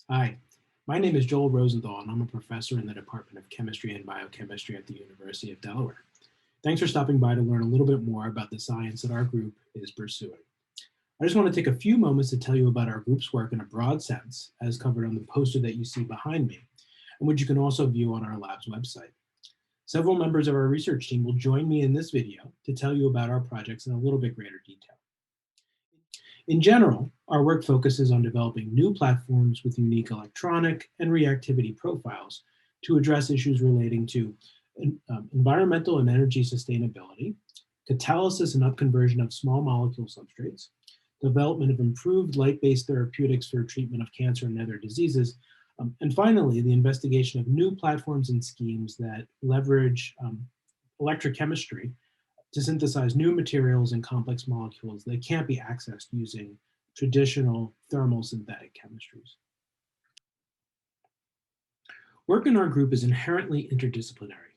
Hi, my name is Joel Rosenthal, and I'm a professor in the Department of Chemistry and Biochemistry at the University of Delaware. Thanks for stopping by to learn a little bit more about the science that our group is pursuing. I just want to take a few moments to tell you about our group's work in a broad sense, as covered on the poster that you see behind me, and which you can also view on our lab's website. Several members of our research team will join me in this video to tell you about our projects in a little bit greater detail. In general, our work focuses on developing new platforms with unique electronic and reactivity profiles to address issues relating to environmental and energy sustainability, catalysis and upconversion of small molecule substrates, development of improved light-based therapeutics for treatment of cancer and other diseases, and finally, the investigation of new platforms and schemes that leverage electrochemistry to synthesize new materials and complex molecules that can't be accessed using traditional thermal synthetic chemistries. Work in our group is inherently interdisciplinary,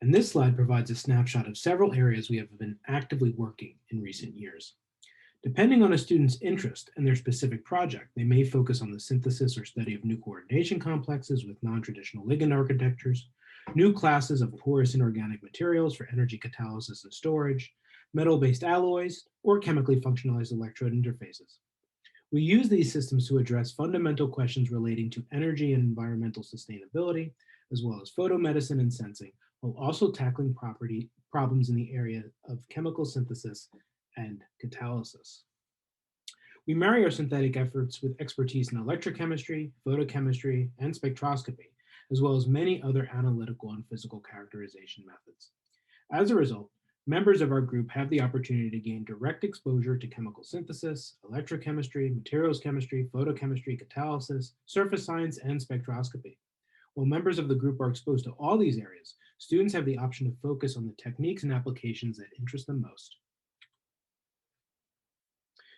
and this slide provides a snapshot of several areas we have been actively working in recent years. Depending on a student's interest and their specific project, they may focus on the synthesis or study of new coordination complexes with non-traditional ligand architectures, new classes of porous inorganic materials for energy catalysis and storage, metal-based alloys, or chemically functionalized electrode interfaces. We use these systems to address fundamental questions relating to energy and environmental sustainability, as well as photomedicine and sensing, while also tackling problems in the area of chemical synthesis and catalysis. We marry our synthetic efforts with expertise in electrochemistry, photochemistry, and spectroscopy, as well as many other analytical and physical characterization methods. As a result, members of our group have the opportunity to gain direct exposure to chemical synthesis, electrochemistry, materials chemistry, photochemistry, catalysis, surface science, and spectroscopy. While members of the group are exposed to all these areas, students have the option to focus on the techniques and applications that interest them most.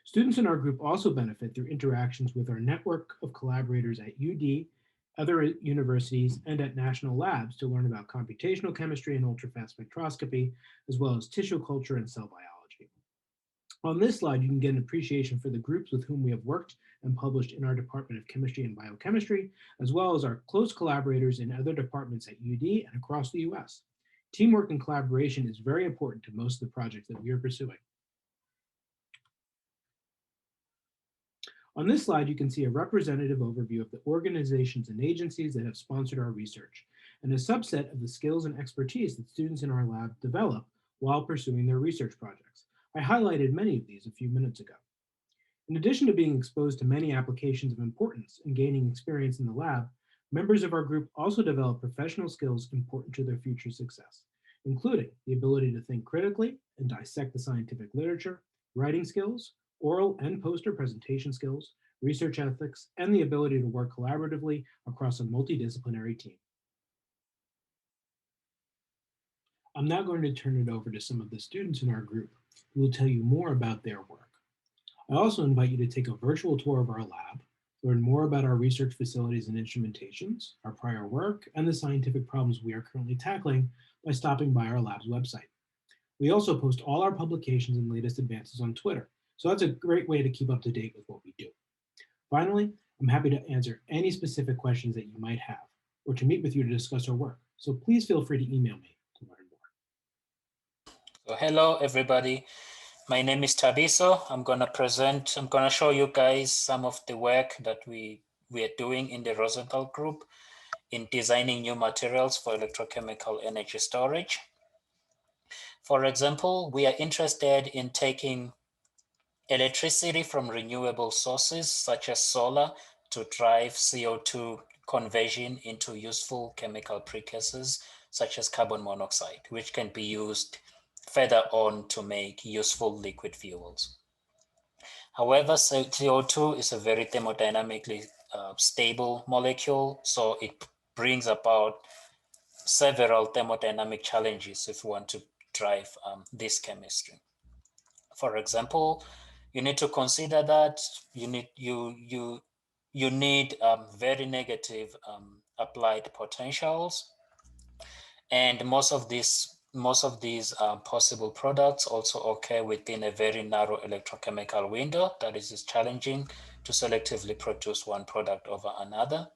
Students in our group also benefit through interactions with our network of collaborators at UD, other universities, and at national labs to learn about computational chemistry and ultrafast spectroscopy, as well as tissue culture and cell biology. On this slide, you can get an appreciation for the groups with whom we have worked and published in our Department of Chemistry and Biochemistry, as well as our close collaborators in other departments at UD and across the US. Teamwork and collaboration is very important to most of the projects that we are pursuing. On this slide, you can see a representative overview of the organizations and agencies that have sponsored our research, and a subset of the skills and expertise that students in our lab develop while pursuing their research projects. I highlighted many of these a few minutes ago. In addition to being exposed to many applications of importance and gaining experience in the lab, members of our group also develop professional skills important to their future success, including the ability to think critically and dissect the scientific literature, writing skills, oral and poster presentation skills, research ethics, and the ability to work collaboratively across a multidisciplinary team. I'm now going to turn it over to some of the students in our group who will tell you more about their work. I also invite you to take a virtual tour of our lab, learn more about our research facilities and instrumentations, our prior work, and the scientific problems we are currently tackling by stopping by our lab's website. We also post all our publications and latest advances on Twitter, so that's a great way to keep up to date with what we do. Finally, I'm happy to answer any specific questions that you might have or to meet with you to discuss our work. So please feel free to email me to learn more. So hello, everybody. My name is Tabiso. I'm going to show you guys some of the work that we are doing in the Rosenthal group in designing new materials for electrochemical energy storage. For example, we are interested in taking electricity from renewable sources such as solar to drive CO2 conversion into useful chemical precursors such as carbon monoxide, which can be used further on to make useful liquid fuels. However, CO2 is a very thermodynamically stable molecule, so it brings about several thermodynamic challenges if you want to drive this chemistry. For example, you need to consider that you need very negative applied potentials, and most of these possible products also occur within a very narrow electrochemical window that is challenging to selectively produce one product over another.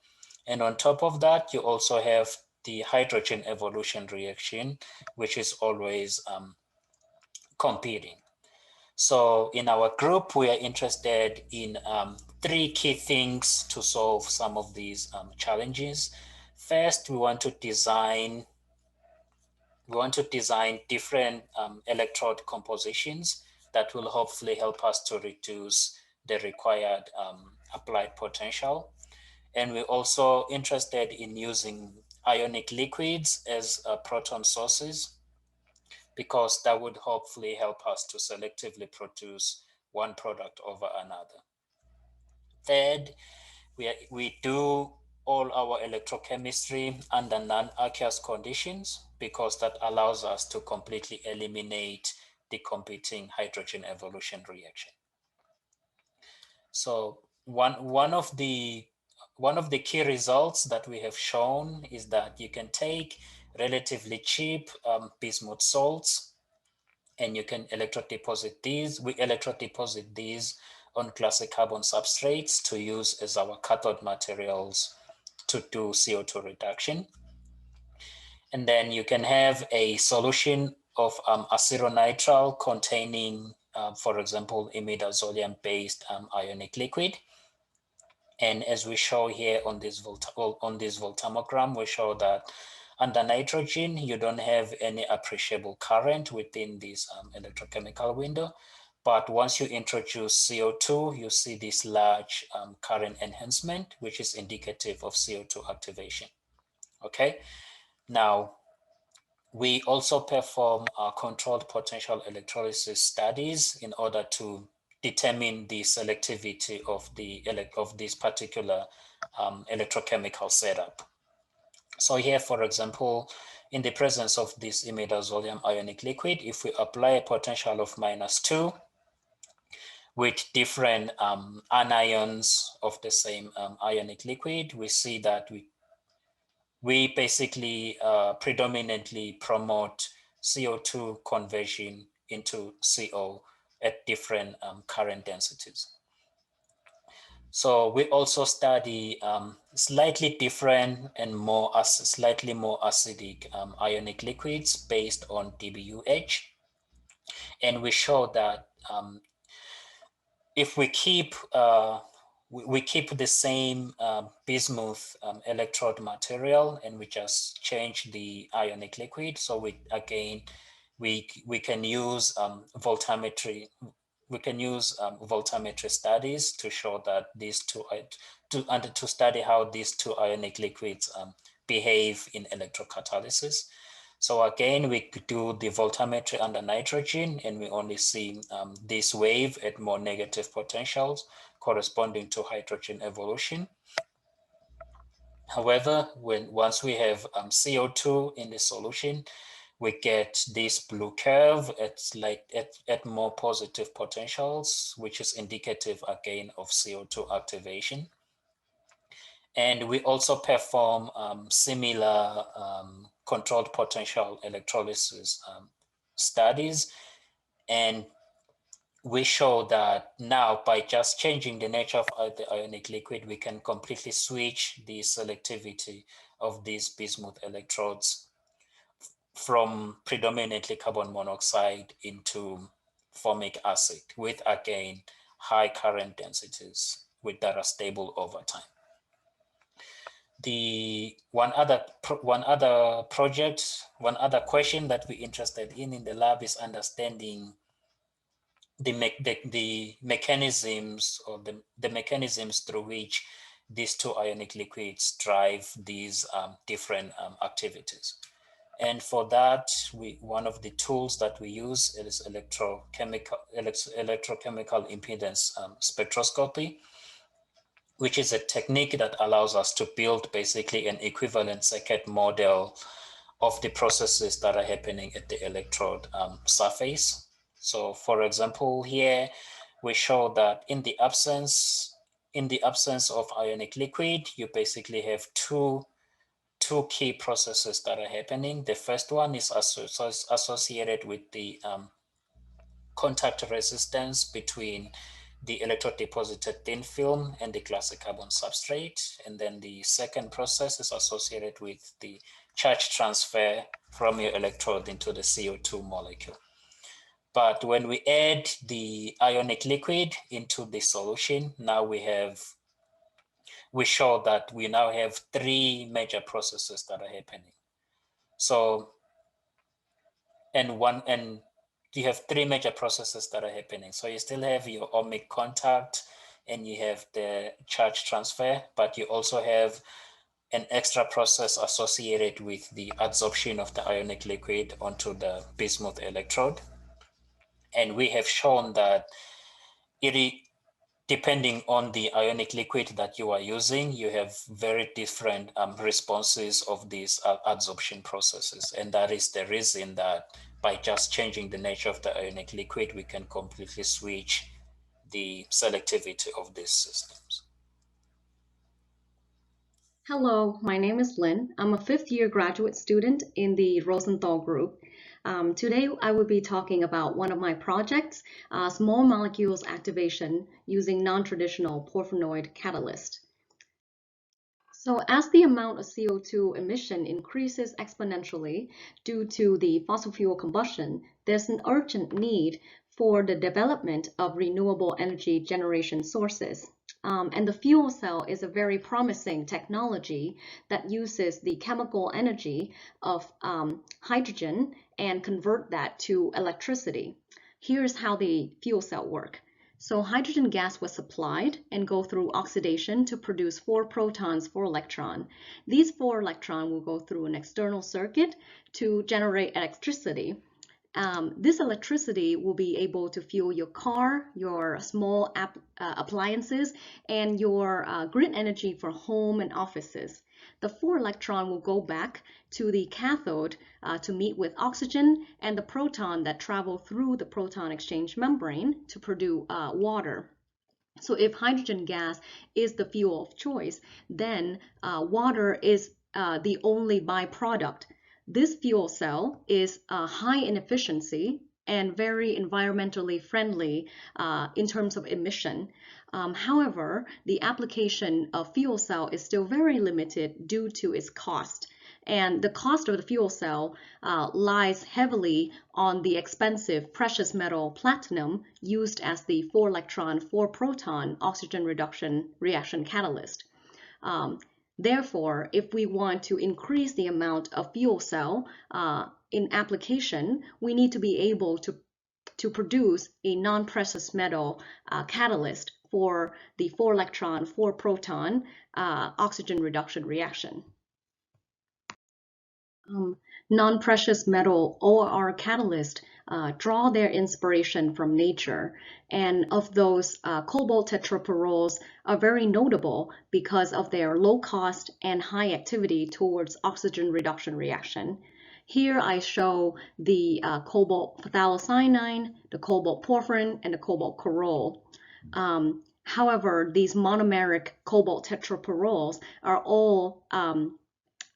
And on top of that, you also have the hydrogen evolution reaction, which is always competing. So in our group, we are interested in three key things to solve some of these challenges. First, we want to design different electrode compositions that will hopefully help us to reduce the required applied potential. And we're also interested in using ionic liquids as proton sources, because that would hopefully help us to selectively produce one product over another. Third, we do all our electrochemistry under non-aqueous conditions, because that allows us to completely eliminate the competing hydrogen evolution reaction. So one of the key results that we have shown is that you can take relatively cheap bismuth salts, and you can electrodeposit these. We electrodeposit these on classic carbon substrates to use as our cathode materials to do CO2 reduction. And then you can have a solution of acetonitrile containing, for example, imidazolium-based ionic liquid. And as we show here on this voltammogram, we show that under nitrogen, you don't have any appreciable current within this electrochemical window. But once you introduce CO2, you see this large current enhancement, which is indicative of CO2 activation. Okay, now we also perform controlled potential electrolysis studies in order to determine the selectivity of this particular electrochemical setup. So here, for example, in the presence of this imidazolium ionic liquid, if we apply a potential of -2 with different anions of the same ionic liquid, we see that we basically predominantly promote CO2 conversion into CO at different current densities. So we also study slightly different and slightly more acidic ionic liquids based on dBUH. And we show that if we keep the same bismuth electrode material, and we just change the ionic liquid, so we can use voltammetry. We can use voltammetry studies to show that these two to study how these two ionic liquids behave in electrocatalysis. So again, we could do the voltammetry under nitrogen, and we only see this wave at more negative potentials corresponding to hydrogen evolution. However, once we have CO2 in the solution, we get this blue curve at more positive potentials, which is indicative again of CO2 activation. And we also perform similar controlled potential electrolysis studies. And we show that now by just changing the nature of the ionic liquid, we can completely switch the selectivity of these bismuth electrodes from predominantly carbon monoxide into formic acid with, again, high current densities that are stable over time. The one other question that we're interested in the lab is understanding the mechanisms, or the mechanisms through which these two ionic liquids drive these different activities. And for that, one of the tools that we use is electrochemical impedance spectroscopy, which is a technique that allows us to build basically an equivalent circuit model of the processes that are happening at the electrode surface. So for example, here we show that in the absence of ionic liquid, you basically have two key processes that are happening. The first one is associated with the contact resistance between the electrodeposited thin film and the classic carbon substrate. And then the second process is associated with the charge transfer from your electrode into the CO2 molecule. But when we add the ionic liquid into the solution, now we show that we now have three major processes that are happening. So, and you have three major processes that are happening. So you still have your ohmic contact and you have the charge transfer, but you also have an extra process associated with the adsorption of the ionic liquid onto the bismuth electrode. And we have shown that depending on the ionic liquid that you are using, you have very different responses of these adsorption processes. And that is the reason that by just changing the nature of the ionic liquid, we can completely switch the selectivity of these systems. Hello, my name is Lynn. I'm a fifth-year graduate student in the Rosenthal group. Today, I will be talking about one of my projects, small molecules activation using non-traditional Porphynoid catalyst. So as the amount of CO2 emission increases exponentially due to the fossil fuel combustion, there's an urgent need for the development of renewable energy generation sources. And the fuel cell is a very promising technology that uses the chemical energy of hydrogen and convert that to electricity. Here's how the fuel cell works. So hydrogen gas was supplied and go through oxidation to produce 4 protons, 4 electrons. These 4 electrons will go through an external circuit to generate electricity. This electricity will be able to fuel your car, your small appliances, and your grid energy for home and offices. The 4 electrons will go back to the cathode to meet with oxygen and the proton that travel through the proton exchange membrane to produce water. So if hydrogen gas is the fuel of choice, then water is the only byproduct. This fuel cell is high in efficiency and very environmentally friendly in terms of emission. However, the application of fuel cell is still very limited due to its cost. And the cost of the fuel cell lies heavily on the expensive precious metal platinum used as the 4 electron, 4 proton oxygen reduction reaction catalyst. Therefore, if we want to increase the amount of fuel cell in application, we need to be able to produce a non-precious metal catalyst for the 4 electron, 4 proton oxygen reduction reaction. Non-precious metal OR catalysts draw their inspiration from nature, and of those cobalt tetraperols are very notable because of their low cost and high activity towards oxygen reduction reaction. Here I show the cobalt phthalocyanine, the cobalt porphyrin, and the cobalt corol. However, these monomeric cobalt tetraperols are all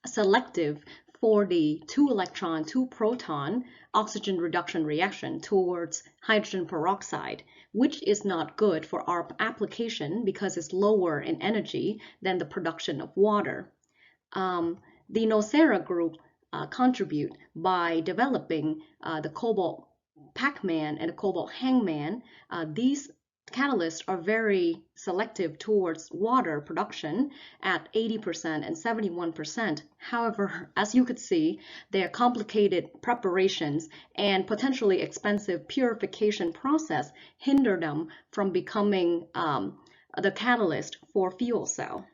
selective for the 2 electron, 2 proton oxygen reduction reaction towards hydrogen peroxide, which is not good for our application because it's lower in energy than the production of water. The Nocera group contribute by developing the cobalt Pac-Man and the cobalt Hangman. These catalysts are very selective towards water production at 80% and 71%. However, as you could see, their complicated preparations and potentially expensive purification process hinder them from becoming the catalyst for fuel cell.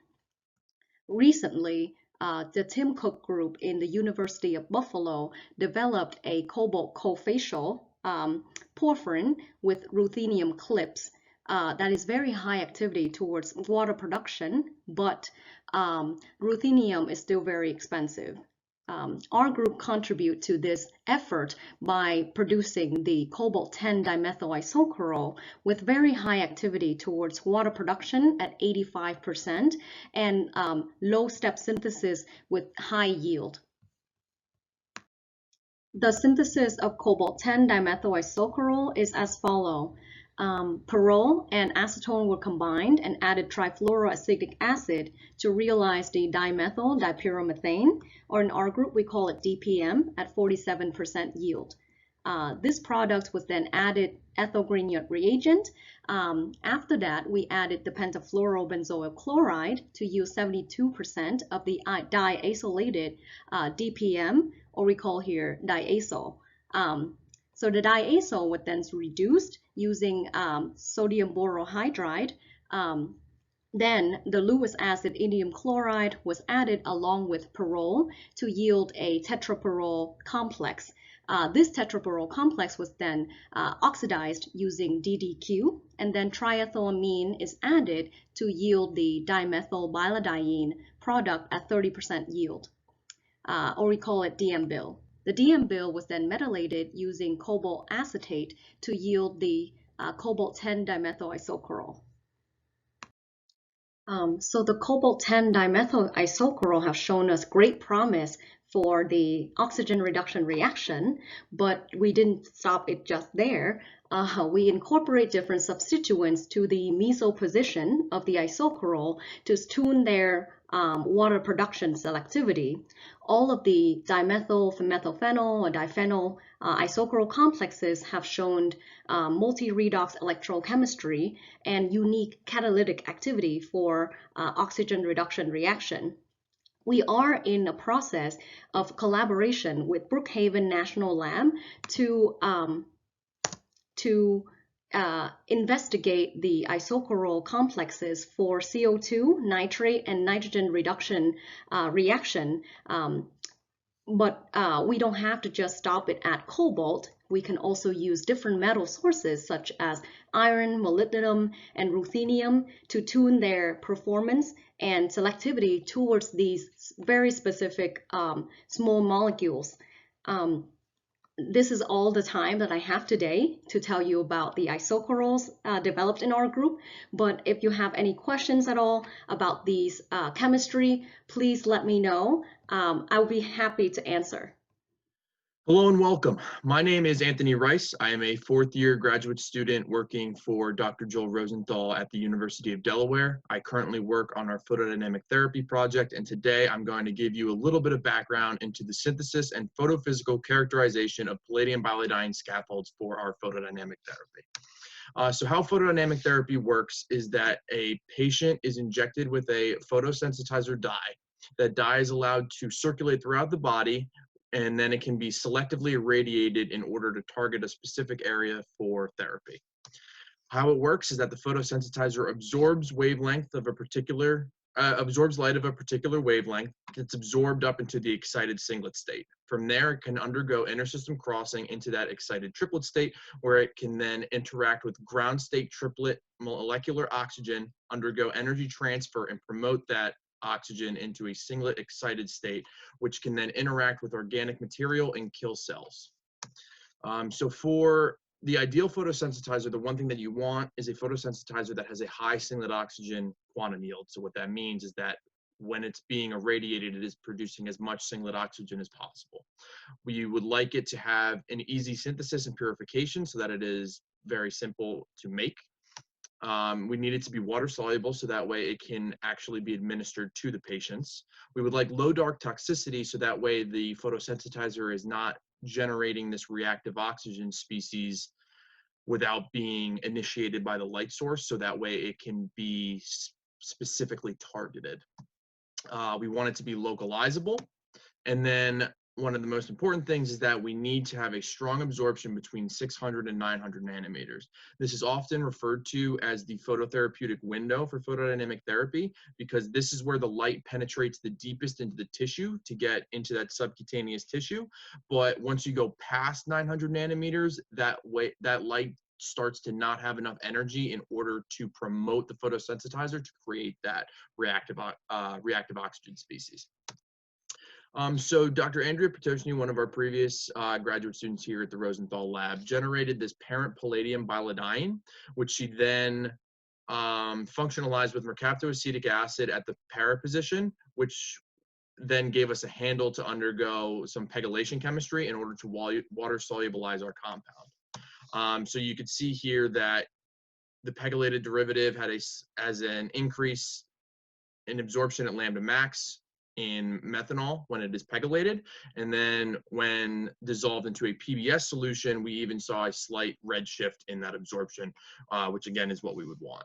Recently, the Tim Cook group in the University of Buffalo developed a cobalt cofacial porphyrin with ruthenium clips that is very high activity towards water production, but ruthenium is still very expensive. Our group contribute to this effort by producing the cobalt-10 dimethylisocorol with very high activity towards water production at 85% and low step synthesis with high yield. The synthesis of cobalt-10 dimethylisocorol is as follows. Perol and acetone were combined and added trifluoroacetic acid to realize the dimethyl dipyromethane, or in our group we call it DPM, at 47% yield. This product was then added ethyl Grignard reagent. After that, we added the pentafluorobenzoyl chloride to yield 72% of the diacylated DPM, or we call here diacyl. So the diacyl was then reduced using sodium borohydride. Then the Lewis acid indium chloride was added along with perol to yield a tetraperol complex. This tetraperol complex was then oxidized using DDQ, and then triethylamine is added to yield the dimethylbiladiene product at 30% yield, or we call it DMBIL. The DMBIL was then methylated using cobalt acetate to yield the cobalt-10 dimethylisochrol. So the cobalt-10 dimethylisochrol have shown us great promise for the oxygen reduction reaction, but we didn't stop it just there. We incorporate different substituents to the meso position of the isochrol to tune their water production selectivity. All of the dimethyl, methylphenol, or diphenyl isochrol complexes have shown multi-redox electrochemistry and unique catalytic activity for oxygen reduction reaction. We are in a process of collaboration with Brookhaven National Lab to investigate the isochrol complexes for CO2, nitrate, and nitrogen reduction reaction. But we don't have to just stop it at cobalt. We can also use different metal sources such as iron, molybdenum, and ruthenium to tune their performance and selectivity towards these very specific small molecules. This is all the time that I have today to tell you about the isochrols developed in our group. But if you have any questions at all about these chemistry, please let me know. I'll be happy to answer. Hello and welcome. My name is Anthony Rice. I am a fourth-year graduate student working for Dr. Joel Rosenthal at the University of Delaware. I currently work on our photodynamic therapy project, and today I'm going to give you a little bit of background into the synthesis and photophysical characterization of palladium biladiene scaffolds for our photodynamic therapy. So how photodynamic therapy works is that a patient is injected with a photosensitizer dye. That dye is allowed to circulate throughout the body, and then it can be selectively irradiated in order to target a specific area for therapy. How it works is that the photosensitizer absorbs wavelength of a particular, absorbs light of a particular wavelength. It's absorbed up into the excited singlet state. From there, it can undergo intersystem crossing into that excited triplet state, where it can then interact with ground state triplet molecular oxygen, undergo energy transfer, and promote that oxygen into a singlet excited state, which can then interact with organic material and kill cells. So for the ideal photosensitizer, the one thing that you want is a photosensitizer that has a high singlet oxygen quantum yield. So what that means is that when it's being irradiated, it is producing as much singlet oxygen as possible. We would like it to have an easy synthesis and purification so that it is very simple to make. We need it to be water soluble so that way it can actually be administered to the patients. We would like low dark toxicity so that way the photosensitizer is not generating this reactive oxygen species without being initiated by the light source, so that way it can be specifically targeted. We want it to be localizable, and then one of the most important things is that we need to have a strong absorption between 600 and 900 nanometers. This is often referred to as the phototherapeutic window for photodynamic therapy, because this is where the light penetrates the deepest into the tissue to get into that subcutaneous tissue. But once you go past 900 nanometers, that light starts to not have enough energy in order to promote the photosensitizer to create that reactive oxygen species. So Dr. Andrea Petoshny, one of our previous graduate students here at the Rosenthal lab, generated this parent palladium biladiene, which she then functionalized with mercaptoacetic acid at the para position, which then gave us a handle to undergo some pegylation chemistry in order to water solubilize our compound. So you could see here that the pegylated derivative had as an increase in absorption at lambda max in methanol when it is pegylated. And then when dissolved into a PBS solution, we even saw a slight red shift in that absorption, which again is what we would want.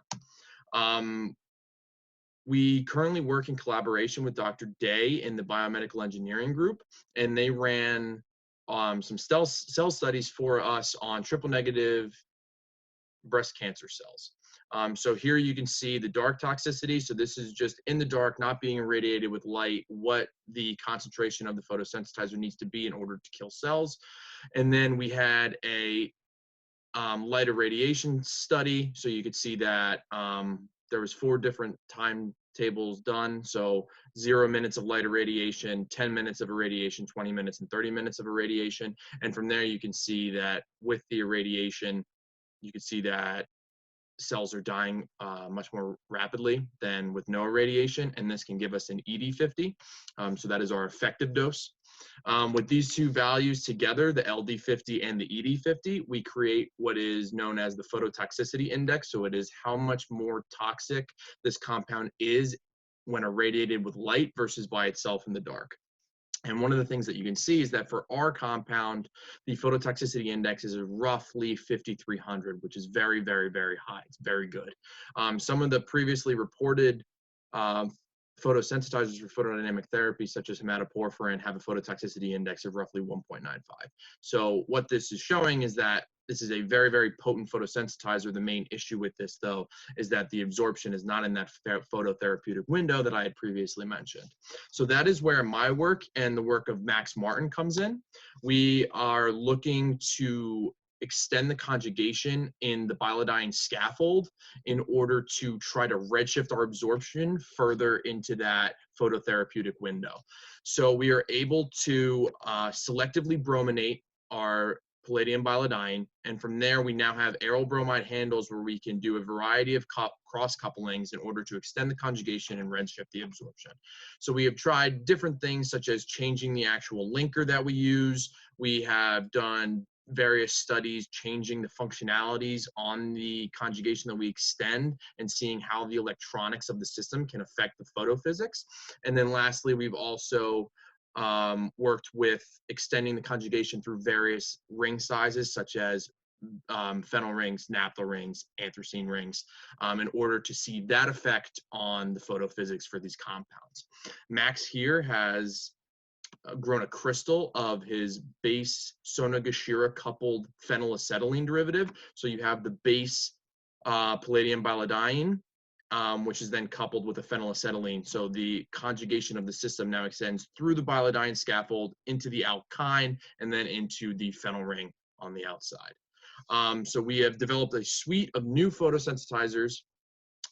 We currently work in collaboration with Dr. Day in the biomedical engineering group, and they ran some cell studies for us on triple negative breast cancer cells. So here you can see the dark toxicity. So this is just in the dark, not being irradiated with light, what the concentration of the photosensitizer needs to be in order to kill cells. And then we had a light irradiation study. So you could see that there was 4 different timetables done. So 0 minutes of light irradiation, 10 minutes of irradiation, 20 minutes, and 30 minutes of irradiation. And from there, you can see that with the irradiation, you can see that cells are dying much more rapidly than with no irradiation, and this can give us an ED50. So that is our effective dose. With these 2 values together, the LD50 and the ED50, we create what is known as the phototoxicity index. So it is how much more toxic this compound is when irradiated with light versus by itself in the dark. And one of the things that you can see is that for our compound, the phototoxicity index is roughly 5,300, which is very, very, very high. It's very good. Some of the previously reported photosensitizers for photodynamic therapy, such as hematoporphyrin, have a phototoxicity index of roughly 1.95. So what this is showing is that this is a very, very potent photosensitizer. The main issue with this, though, is that the absorption is not in that phototherapeutic window that I had previously mentioned. So that is where my work and the work of Max Martin comes in. We are looking to extend the conjugation in the biolodiene scaffold in order to try to redshift our absorption further into that phototherapeutic window. So we are able to selectively brominate our palladium biolodiene, and from there we now have aryl bromide handles where we can do a variety of cross couplings in order to extend the conjugation and redshift the absorption. So we have tried different things such as changing the actual linker that we use. We have done various studies changing the functionalities on the conjugation that we extend and seeing how the electronics of the system can affect the photophysics. And then lastly, we've also worked with extending the conjugation through various ring sizes such as phenyl rings, naphtha rings, anthracene rings, in order to see that effect on the photophysics for these compounds. Max here has grown a crystal of his base Sonogashira coupled phenylacetylene derivative. So you have the base palladium biolodiene, which is then coupled with a phenylacetylene. So the conjugation of the system now extends through the biolodiene scaffold into the alkyne and then into the phenyl ring on the outside. So we have developed a suite of new photosensitizers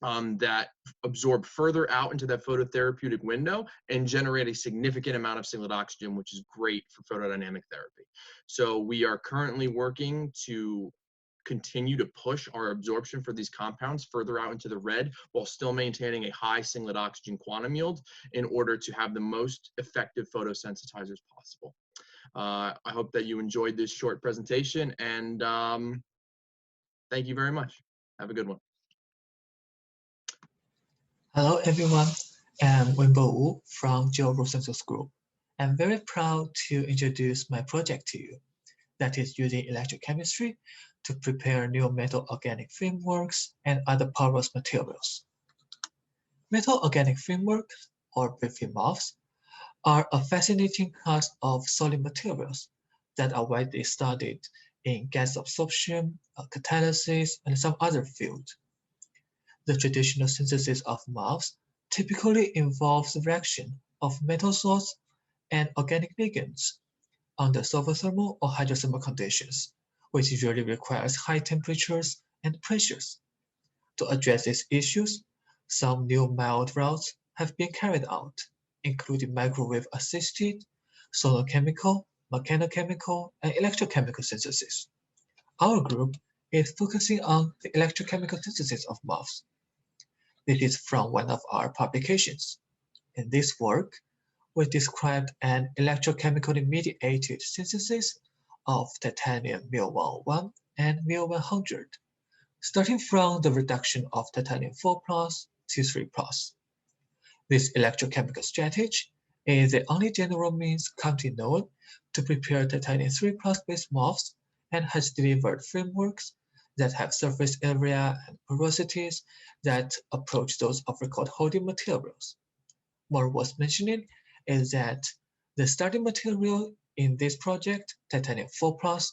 that absorb further out into that phototherapeutic window and generate a significant amount of singlet oxygen, which is great for photodynamic therapy. So we are currently working to continue to push our absorption for these compounds further out into the red while still maintaining a high singlet oxygen quantum yield in order to have the most effective photosensitizers possible. I hope that you enjoyed this short presentation, and thank you very much. Have a good one. Hello everyone, I'm Wimbo Wu from Joe Rosenthal's group. I'm very proud to introduce my project to you, that is using electrochemistry to prepare new metal organic frameworks and other porous materials. Metal organic frameworks, or briefly MOFs, are a fascinating class of solid materials that are widely studied in gas absorption, catalysis, and some other fields. The traditional synthesis of MOFs typically involves the reaction of metal salts and organic ligands under isothermal or hydrothermal conditions, which usually requires high temperatures and pressures. To address these issues, some new mild routes have been carried out, including microwave-assisted, solar chemical, mechanochemical, and electrochemical synthesis. Our group is focusing on the electrochemical synthesis of MOFs. This is from one of our publications. In this work, we described an electrochemically mediated synthesis of titanium Mu101 and Mu100 starting from the reduction of titanium 4+ to 3+. This electrochemical strategy is the only general means currently known to prepare titanium 3+ based MOFs and has delivered frameworks that have surface area and porosities that approach those of record-holding materials. More worth mentioning is that the starting material in this project, titanium 4+,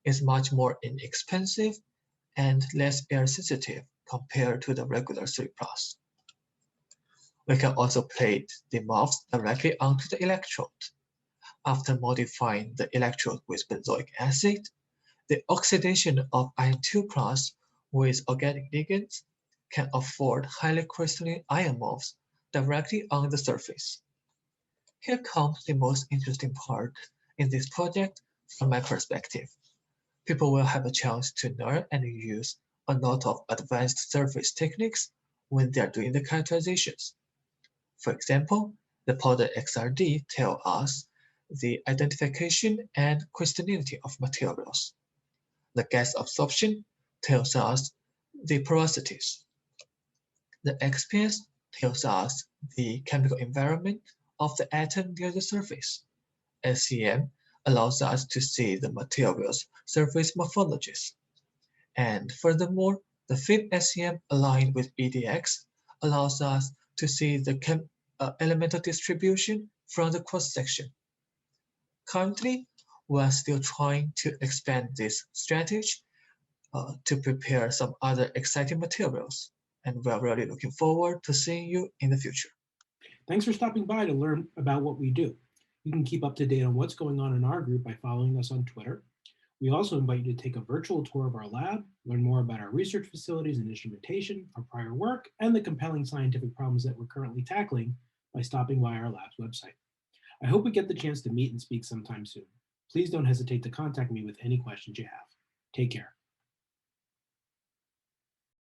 is much more inexpensive and less air sensitive compared to the regular 3+. We can also plate the MOFs directly onto the electrode. After modifying the electrode with benzoic acid, the oxidation of iron 2+ with organic ligands can afford highly crystalline iron MOFs directly on the surface. Here comes the most interesting part in this project from my perspective. People will have a chance to learn and use a lot of advanced surface techniques when they are doing the characterizations. For example, the powder XRD tells us the identification and crystallinity of materials. The gas absorption tells us the porosities. The XPS tells us the chemical environment of the atom near the surface. SEM allows us to see the material's surface morphologies. And furthermore, the FIB SEM aligned with EDX allows us to see the elemental distribution from the cross-section. Currently, we are still trying to expand this strategy to prepare some other exciting materials, and we are really looking forward to seeing you in the future. Thanks for stopping by to learn about what we do. You can keep up to date on what's going on in our group by following us on Twitter. We also invite you to take a virtual tour of our lab, learn more about our research facilities and instrumentation, our prior work, and the compelling scientific problems that we're currently tackling by stopping by our lab's website. I hope we get the chance to meet and speak sometime soon. Please don't hesitate to contact me with any questions you have. Take care.